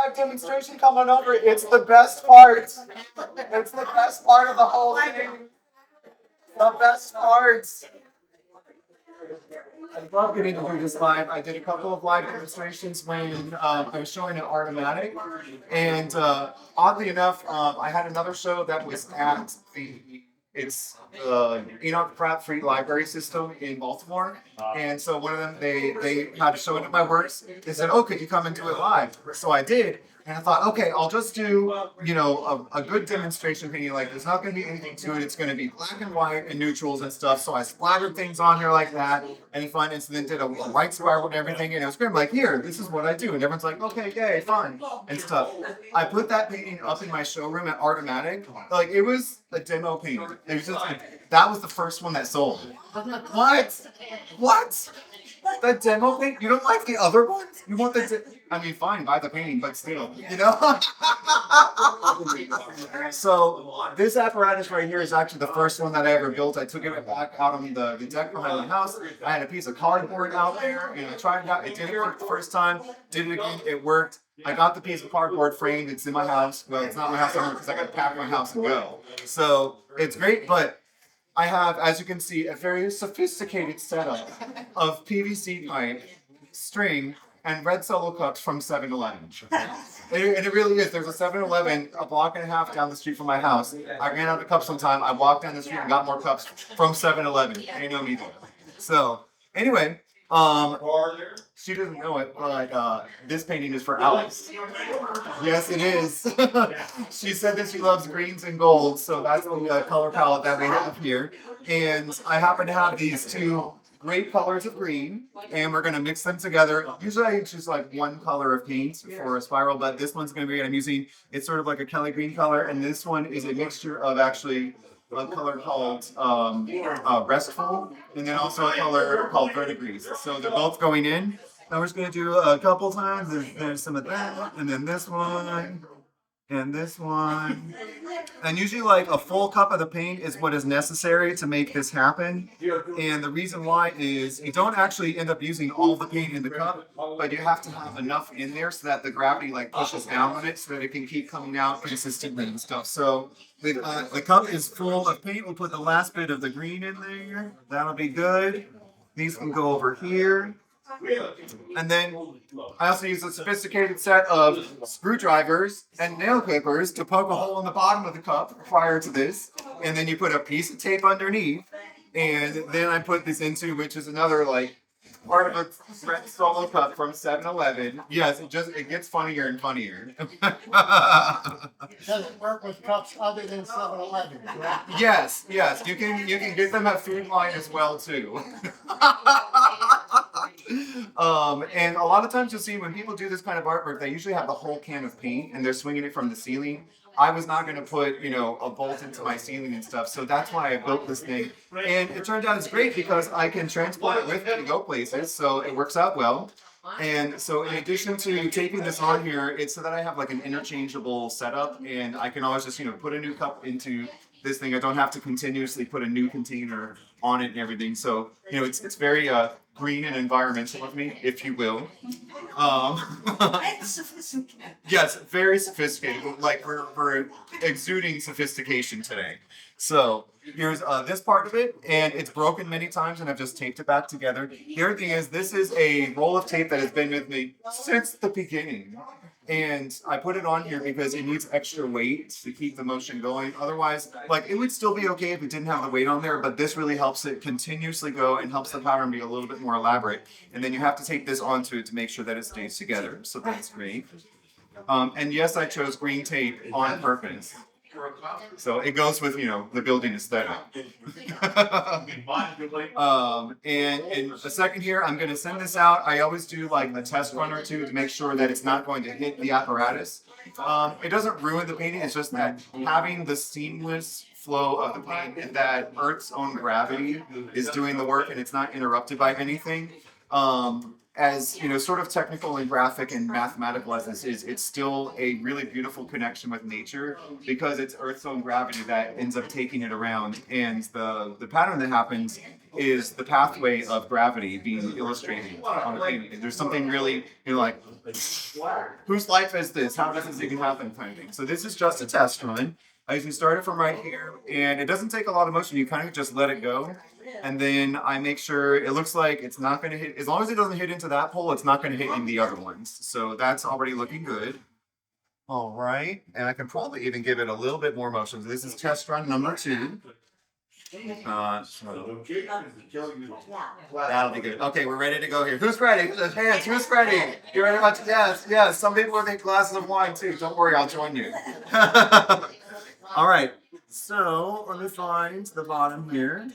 live demonstration, come on over. It's the best part. It's the best part of the whole thing. The best parts. I love getting to do this live. I did a couple of live demonstrations when I was showing at Artomatic, and oddly enough, I had another show that was at the Enoch Pratt Free Library System in Baltimore, and so one of them they had to show it at my works. They said, "Oh, could you come and do it live?" So I did. And I thought, okay, I'll just do, a good demonstration painting. Like, there's not going to be anything to it. It's going to be black and white and neutrals and stuff. So I splattered things on here like that. And fun. And so then did a white spiral and everything. And it was great. I'm like, here, this is what I do. And everyone's like, okay, yay, fun. And stuff. I put that painting up in my showroom at Artomatic. Like, it was a demo painting. It was just that was the first one that sold. What? What? The demo painting? You don't like the other ones? You want the... I mean, fine, buy the painting, but still, So this apparatus right here is actually the first one that I ever built. I took it back out on the deck behind my house. I had a piece of cardboard out there, and I tried it out. It didn't work the first time. Did it again. It worked. I got the piece of cardboard framed. It's in my house. Well, it's not my house anymore because I got to pack my house and go. So it's great, but I have, as you can see, a very sophisticated setup of PVC pipe, string, and red solo cups from 7-Eleven. And it really is. There's a 7-Eleven a block and a half down the street from my house. I ran out of cups one time. I walked down the street and got more cups from 7-Eleven. Ain't no me there. So, anyway, she doesn't know it, but this painting is for Alex. Yes, it is. She said that she loves greens and golds, so that's the color palette that we have here. And I happen to have these two great colors of green, and we're going to mix them together. Usually I choose like one color of paint for a spiral, but this one's going to be, I'm using, it's sort of like a Kelly green color, and this one is a mixture of actually a color called Restful, and then also a color called Verdigris. So they're both going in. Now we're just going to do a couple times. There's some of that, and then this one, and this one. And usually like a full cup of the paint is what is necessary to make this happen. And the reason why is you don't actually end up using all the paint in the cup, but you have to have enough in there so that the gravity like pushes down on it so that it can keep coming out consistently and stuff. So the cup is full of paint. We'll put the last bit of the green in there. That'll be good. These can go over here. And then I also use a sophisticated set of screwdrivers and nail clippers to poke a hole in the bottom of the cup prior to this. And then you put a piece of tape underneath. And then I put this into, which is another like part of a red solo cup from 7-Eleven. Yes, it gets funnier and funnier. It doesn't work with cups other than 7-Eleven, correct? Yes. You can get them at Food Line as well too. And a lot of times you'll see when people do this kind of artwork, they usually have the whole can of paint and they're swinging it from the ceiling. I was not going to put, a bolt into my ceiling and stuff, so that's why I built this thing. And it turned out it's great because I can transport it with me to go places, so it works out well. And so in addition to taping this on here, it's so that I have like an interchangeable setup, and I can always just, put a new cup into this thing. I don't have to continuously put a new container on it and everything. So, it's very green and environmental of me, if you will. Yes, very sophisticated. Like we're exuding sophistication today. So here's this part of it, and it's broken many times, and I've just taped it back together. The other thing is, this is a roll of tape that has been with me since the beginning. And I put it on here because it needs extra weight to keep the motion going. Otherwise, like, it would still be okay if it didn't have the weight on there, but this really helps it continuously go and helps the pattern be a little bit more elaborate. And then you have to take this onto it to make sure that it stays together. So that's great. And yes, I chose green tape on purpose. So it goes with, the building aesthetic. And in a second here, I'm going to send this out. I always do like a test run or two to make sure that it's not going to hit the apparatus. It doesn't ruin the painting. It's just that having the seamless flow of the paint and that Earth's own gravity is doing the work and it's not interrupted by anything. As sort of technical and graphic and mathematical as this is, it's still a really beautiful connection with nature because it's Earth's own gravity that ends up taking it around. And the pattern that happens is the pathway of gravity being illustrated on a painting. There's something really, like, whose life is this? How does this even happen kind of thing? So this is just a test run. I usually start it from right here, and it doesn't take a lot of motion. You kind of just let it go. And then I make sure it looks like it's not going to hit, as long as it doesn't hit into that pole, it's not going to hit in the other ones. So that's already looking good. All right, and I can probably even give it a little bit more motion. So this is test run number 2. That'll be good. Okay, we're ready to go here. Who's ready? Hands, who's ready? You ready about to? Yes. Some people will take glasses of wine too. Don't worry, I'll join you. All right, so let me find the bottom here.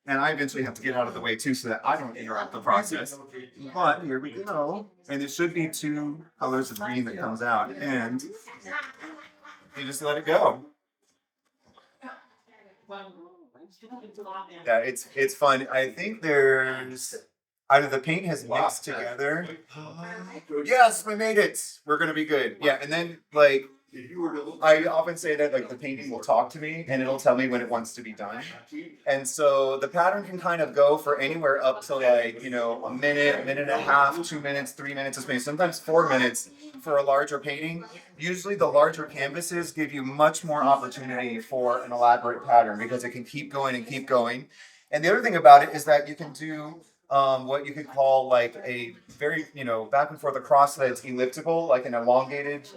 And I eventually have to get out of the way too so that I don't interrupt the process. But here we go. And there should be 2 colors of green that comes out. And you just let it go. Yeah, it's fun. I think there's either the paint has mixed together. Yes, we made it. We're gonna be good. Yeah, and then like I often say that like the painting will talk to me and it'll tell me when it wants to be done. And so the pattern can kind of go for anywhere up to like, a minute, minute and a half, 2 minutes, 3 minutes, sometimes 4 minutes for a larger painting. Usually the larger canvases give you much more opportunity for an elaborate pattern because it can keep going and keep going. And the other thing about it is that you can do what you could call like a very, back and forth across that's elliptical, like an elongated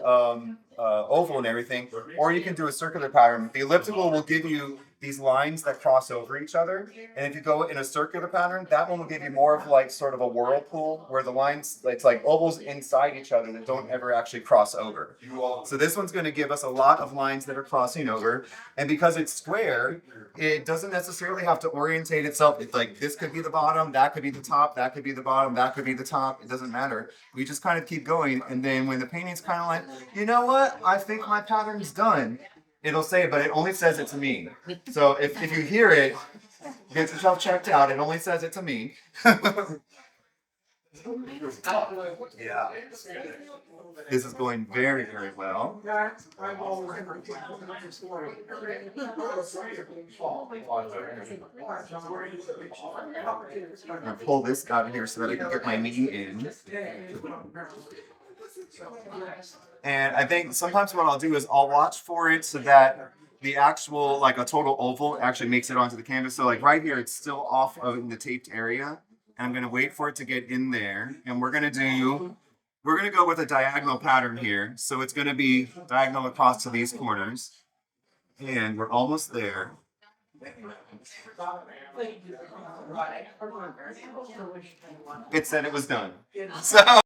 oval and everything, or you can do a circular pattern. The elliptical will give you these lines that cross over each other, and if you go in a circular pattern, that one will give you more of like sort of a whirlpool where the lines, it's like ovals inside each other that don't ever actually cross over. So this one's going to give us a lot of lines that are crossing over, and because it's square, it doesn't necessarily have to orientate itself. It's like this could be the bottom, that could be the top, that could be the bottom, that could be the top. It doesn't matter. We just kind of keep going, and then when the painting's kind of like, you know what? I think my pattern's done. It'll say it, but it only says it to me. So if you hear it, get yourself checked out. It only says it to me. Yeah. This is going very, very well. I'm gonna pull this out of here so that I can get my knee in. And I think sometimes what I'll do is I'll watch for it so that the actual, like a total oval actually makes it onto the canvas. So like right here, it's still off of the taped area. And I'm gonna wait for it to get in there. And we're gonna go with a diagonal pattern here. So it's gonna be diagonal across to these corners. And we're almost there. It said it was done. So